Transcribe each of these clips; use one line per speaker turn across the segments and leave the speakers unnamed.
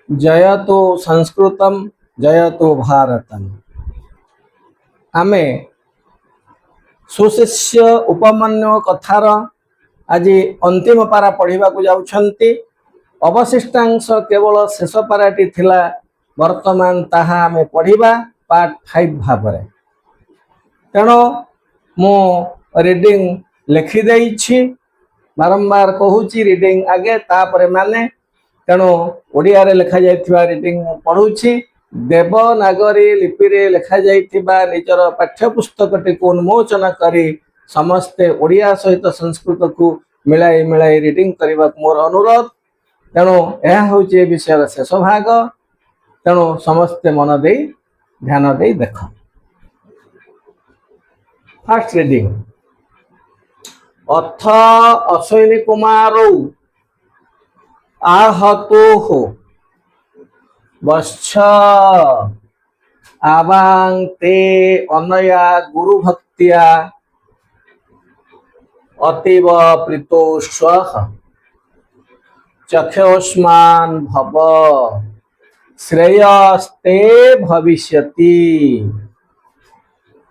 जयतु संस्कृतम जयतु भारतम। आमे सुशिष्य उपमन्यु कथार आज अंतिम पारा पढ़ा जाउछंती। अवशिष्टांश केवल शेष पाराटी थिला। वर्तमान ताहा आमे पढ़िबा पार्ट 5 भाबरे। तेणु मु रीडिंग लिखि देइछि, बारंबार कहूची रीडिंग आगे तापरे माने। तेणु ओडिया रे लिखा जाइथिबा रीडिंग पढ़ुछि। देवनागरी लिपि रे लिखा जाइथिबा निजर पाठ्य पुस्तकटी को उन्मोचन करी समस्ते ओडिया सहित संस्कृत को मिलाई मिलाई रीडिंग करबा मोर अनुरोध। तेणु यह होचे विषय शेष भाग। तेणु समस्ते मन दे ध्यान दे देख। First reading. अथ अश्विनी कुमारौ आहतोः वश्च आवां ते अनया गुरु भक्त्या अतीव प्रीतो स्वः चक्षुष्मान् भव श्रेयस्ते भविष्यति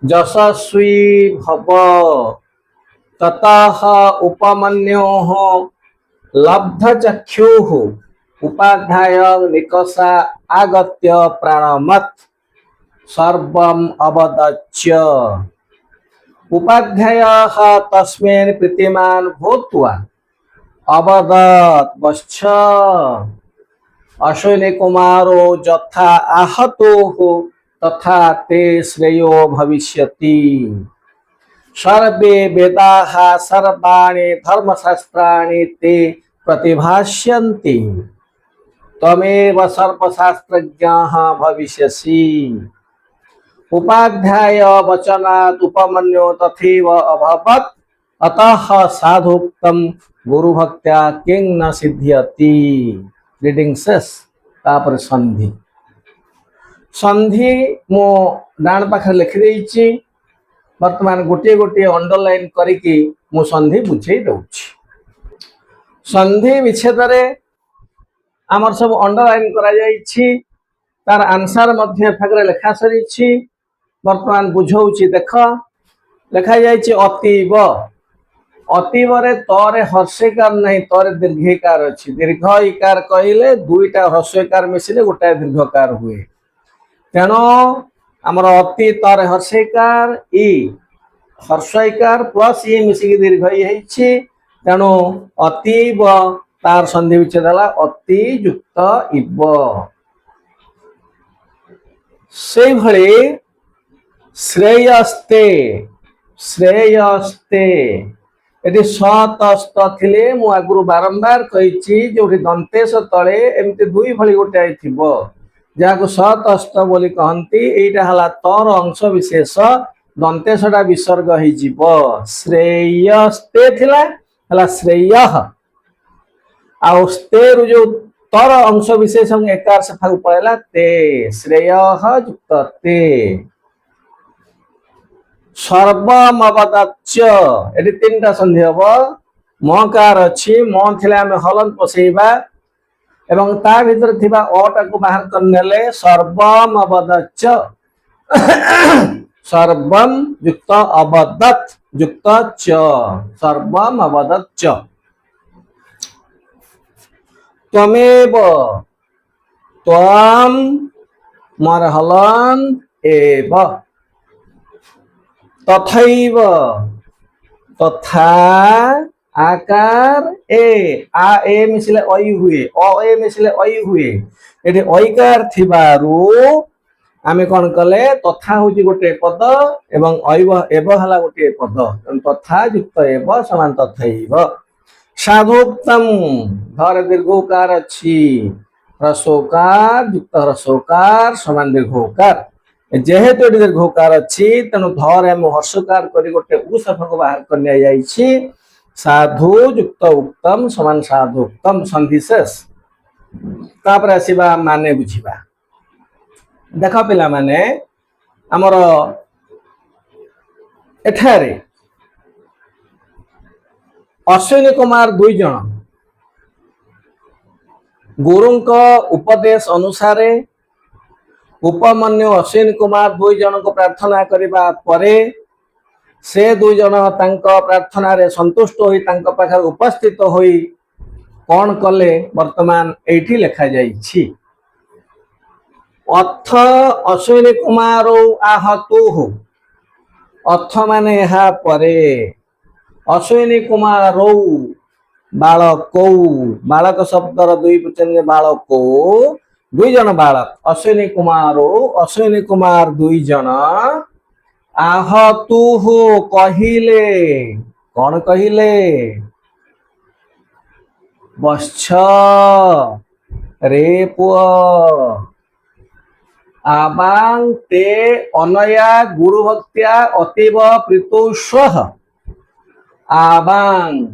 यशस्वी भव ततः उपमन्योः लब्धचक्षुः उपाध्याय निकषा आगत्य प्राणमत् सर्वम् अवदच्य। उपाध्यायः तस्मिन् प्रीतिमान् भूत्वा अवदत् वश्च अश्विनी कुमारो यथा आहतोः तथा ते श्रेयो भविष्यति। सर्वे वेदाः सर्वाणि धर्मशास्त्राणि ते प्रतिभाष्यन्ति त्वमेव सर्वशास्त्रज्ञः भविष्यसि। उपाध्याय वचनात् उपमन्यो तथैव अभवत्। अतः साधुक्तं गुरुभक्त्या किं न सिद्ध्यति। रीडिंग शेष। तापर संधि। संधि मो डाण पाखे लिखि देइछि। वर्तमान गोटे गोटे अंडरलाइन करिकी मु संधि बुझे दउछि। संधि विच्छेद रे आमर सब अंडरलाइन करा जाइछि। तार आंसर मध्य भागरे लेखा सरिछि। वर्तमान बुझौछि देख। लेखा जाइछि अतीव। अतीव रे तरे हर्षेकार नहीं, तरे दीर्घकार अछि। दीर्घ इकार कहिले दुईटा हर्षेकार मिसिले गोटा दीर्घकार हुए। तेणु आमर अति तरे हर्षेकार ई हर्षइकार प्लस ई मिसिकी दीर्घ ई। तेणु अतीव तार संधि विच्छेद हला अति युक्त इव। से भली श्रेयस्ते। श्रेयस्ते एटी सतस्त थिले मु आगुरु बारंबार कहिछि जोठी दंतेश तळे एमति दुई भली गोटे थिबो जाको सतस्त बोली कहंती। एटा हला तर अंश विशेष दंतेशटा विसर्ग ही जीवो। श्रेयस्ते थिला हला श्रेयः। आ स्ते रु जो तर अंश विशेष एकार सफा पळेला ते श्रेयः युक्त ते। सर्वम अवदच्य एटी तीनटा संधि हबो। मकार अछि म थिले हम हलन पसेइबा एवं ता भीतर थिबा अटा को बाहर करनेले सर्वम अवदच्य। सर्वम युक्त अवदत् युक्त च सर्वम अवदच्य। त्वमेव त्वम मर हलन एव तथैव तथा आकार ए मिसिले अई हुए अ ए मिसिले अई हुए। एठी अईकार थिबारु आमे कोन कले तथा होची गोटे पद एवं अईव एव हला गोटे पद। तथा युक्त एव समान तथैव। साधुक्तम धर दीर्घकार अछि ह्रस्वकार युक्त ह्रस्वकार समान दीर्घकार। जेहेतु दीर्घकार अच्छी तेणु धर एम हर्षकार करी गोटे उ सफक बाहर करने जाइछि। साधु युक्त उक्तम समान साधुक्तम संधि शेष। तापर आसीबा माने बुझिबा। देख पिला माने हमर एठारे अश्विनी कुमार दुई जन गुरुଙ୍କ उपदेश अनुसार उपमन्यु अश्विनी कुमार दुई जन को प्रार्थना करबा परे से दुई जन तांको प्रार्थना रे संतुष्ट होई तांको पाखर उपस्थित होई कौन कले वर्तमान एठी लिखा जाइछि अथ अश्विनी कुमार आहतु अथ माने यहाँ परे अश्विनी कुमार बालक बालक शब्दर दुई वचन बालक दुई जन बालक अश्विनी कुमार दुई जन आहतु कहिले कौन कहिले बश्च रे पुआ आबांग ते अनया गुरु भक्त्या अतीव प्रीतोस्वः आबांग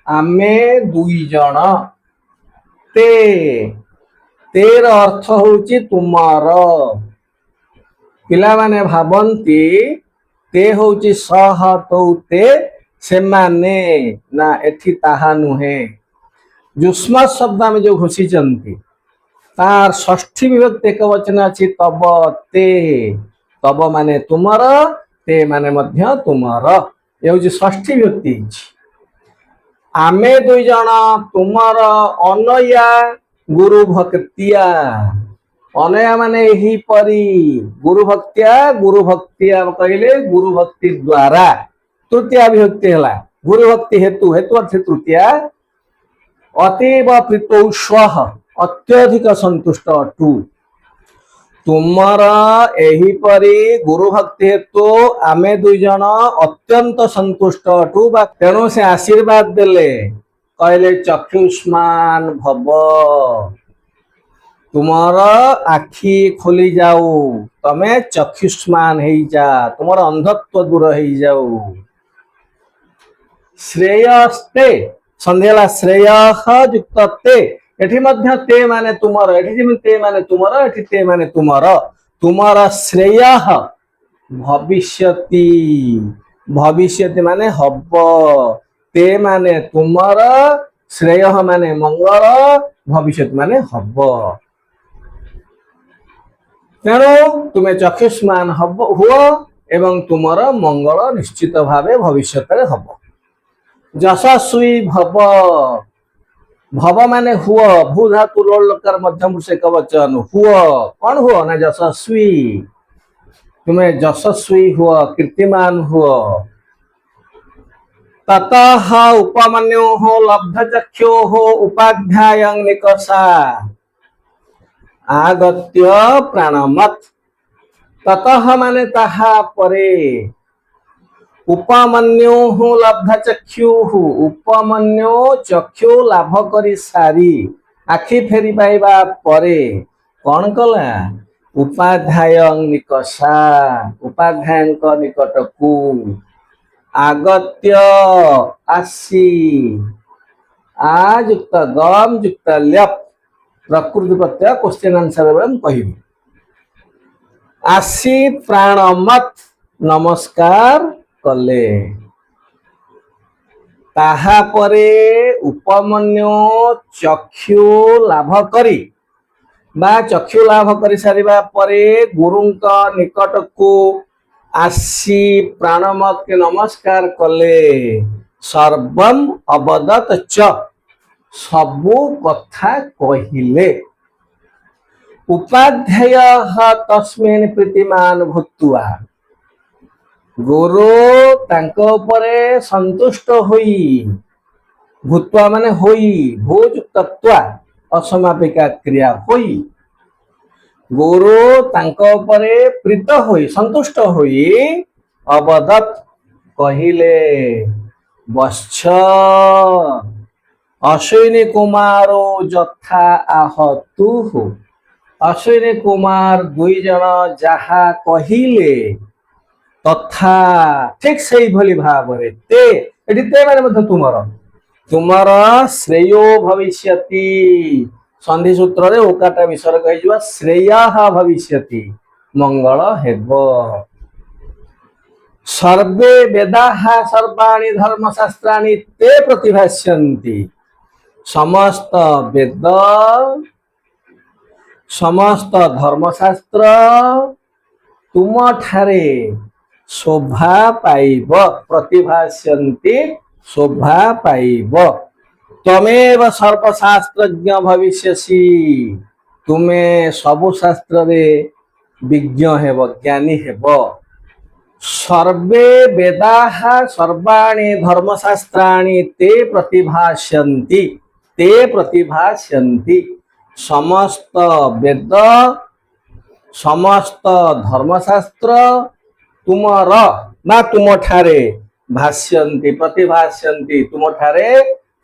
आमे दुई जन ते तेर अर्थ होची तुमार पिला माने भाबंती ते होची सह तो ते से माने ना एठी ताहा नुहे जुष्मा शब्द में जो घोषी चंती तार षष्ठी विभक्ति एक वचन अछि तब ते तब माने तुमर ते माने मध्य तुमर ये होची षष्ठी विभक्ति आमे दुई जन तुमर अनया गुरु भक्तिया अनया माने ही परी गुरु भक्तिया कहले गुरु भक्ति द्वारा तृतीया विभक्ति हला गुरु भक्ति हेतु हेतु अर्थ तृतीया अतीव प्रीतोस्वः अत्यधिक संतुष्ट अटु तुमर एही परी गुरु भक्ति हेतु आमे दुई जन अत्यंत संतुष्ट अटु बा तेणु से आशीर्वाद देले कहले चक्षुष्मान भव तुमर आखि खोली जाऊ तमे चक्षुष्मान हेई जा तुमर अंधत्व दूर हेई जाऊ श्रेयस्ते संध्याला श्रेय युक्त ते एठी मध्य ते माने तुमर एठी जेमि ते माने तुमर एठी ते माने तुमर तुमर श्रेय भविष्यति भविष्यति माने हब ते माने तुमर श्रेय माने मंगल भविष्यति माने हब तेणु तुमे चक्षुष्मान हब हुआ एवं तुमर मंगल निश्चित भावे भविष्य हब यशस्वी भव भव माने हुआ भू धातु लोल लकार मध्यम पुरुष एक वचन हुआ कौन हुआ ना यशस्वी तुम्हें यशस्वी हुआ कीर्तिमान हुआ ततः उपमन्यो हो लब्ध चक्षो हो उपाध्याय निकषा आगत्य प्राणमत ततः माने ताहा परे उपमन्यो लब्ध चक्षु उपमन्यो चक्षु लाभ करी सारी आखि फेरी पाइबा परे कौन कला उपाध्याय निकषा उपाध्याय निकट को आगत्य आसी आज युक्त गम युक्त ल्यप प्रकृति प्रत्यय क्वेश्चन आंसर कहबी आसी प्राणमत नमस्कार कले ताहा परे उपमन्यु चक्षु लाभ करी बा चक्षु लाभ करी सारिबा परे गुरुंका निकट को आसी प्राणमत के नमस्कार कले सर्वम अवदत च सबु कथा कहिले उपाध्याय तस्मिन् प्रीतिमान भूत्वा गुरु तांको उपरे संतुष्ट होई भूत्वा माने होई भूजुक्तत्वा असमापिका क्रिया होई गुरु तांको उपरे प्रीत होई संतुष्ट होई अवदत कहिले बश्च अश्विनी कुमारो जथा आहतु अश्विनी कुमार दुई जन जहा कहिले तथा ठीक से भली भाव रे ते एठी ते माने मत तुमर श्रेयो भविष्यति संधि सूत्र रे ओकाटा विसर्ग कहि जवा श्रेयः भविष्यति मंगल हेब सर्वे वेदाः सर्वाणि धर्मशास्त्राणि ते प्रतिभास्यन्ति समस्त वेद समस्त धर्मशास्त्र तुम ठारे शोभा पाइब प्रतिभास्यन्ति शोभा पाइब तमेव सर्वशास्त्रज्ञ भविष्यसि तुमे सबु शास्त्र रे विज्ञ हेब ज्ञानी हेब सर्वे वेदाः सर्वाणि धर्मशास्त्राणि ते प्रतिभास्यन्ति समस्त वेद समस्त धर्मशास्त्र तुमर ना तुम ठारे भाष्यन्ति प्रतिभास्यन्ति तुम ठारे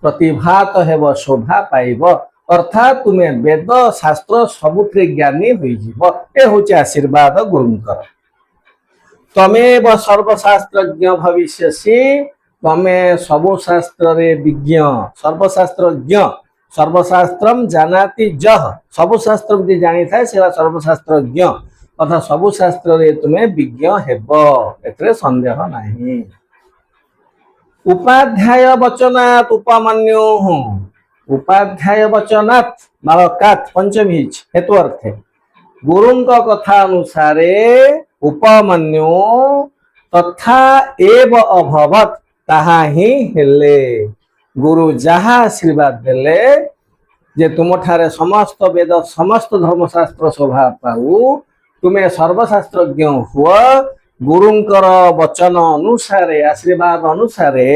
प्रतिभात हेब शोभा पाइब अर्थात तुम्हें वेद शास्त्र सबुथे ज्ञानी होइजिब ए होचे आशीर्वाद गुरुंकर तमेव सर्वशास्त्रज्ञ भविष्यसि तमे सबु शास्त्र रे विज्ञ सर्वशास्त्रज्ञ सर्वशास्त्रम जानाति जह सबु शास्त्र जे जानी थाए सेला सर्वशास्त्रज्ञ अर्थात सबु शास्त्र रे तुमे विज्ञ हेब एतरे संदेह नाही उपाध्याय वचनात् उपमन्यु उपाध्याय वचनात् बालकात् पंचमी हेतु अर्थे गुरुंक कथा अनुसारे उपमन्यु तथा एव अभवत ताहा ही हेले गुरु जहा आशीर्वाद देले जे तुम ठारे समस्त वेद समस्त धर्मशास्त्र शोभा पाऊ तुम्हें सर्वशास्त्रज्ञ हुआ गुरुंकर वचन अनुसारे आशीर्वाद अनुसारे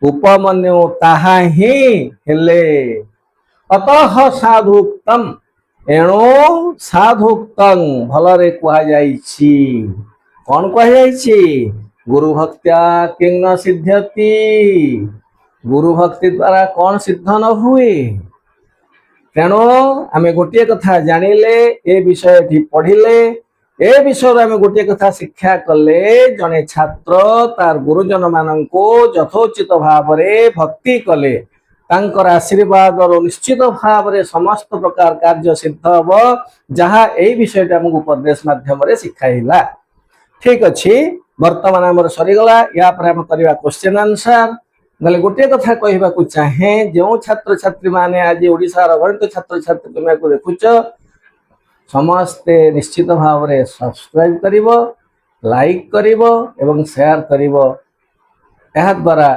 उपमन्यु ताहा ही हेले अतः साधुक्तम एणु साधुक्तं भलरे कहा जाइछि कौन कहा जाइछि गुरु भक्त्या किं न सिद्ध्यति गुरु भक्ति द्वारा कौन सिद्ध न हुए तेणु आमे गोटे कथा जानिले ए विषय पढ़िले ए विषय आमे गोटे कथा शिक्षा कले जने छात्र तार गुरुजन माननको यथोचित भाव रे भक्ति कले तांकर आशीर्वाद और निश्चित भाव रे समस्त प्रकार कार्य सिद्ध हब जहाँ यही विषय आमको उपदेश माध्यम रे शिखाइला ठीक अच्छी वर्तमान आमर सरीगला या पर हम करबा क्वेश्चन आंसर गले गोटे कथा कहबाकू चाहे जो छात्र छात्री माने आज ओडिसा रो गणित छात्र छात्री तुमे को देखुच समस्ते निश्चित भाव रे सब्सक्राइब करिवो लाइक करिवो एवं शेयर करिवो एहा द्वारा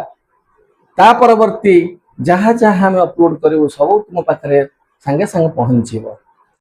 ता परवर्ती जहाँ जहाँ हम अपलोड करूँ सब तुम पाखे संगे संगे पहुँचब।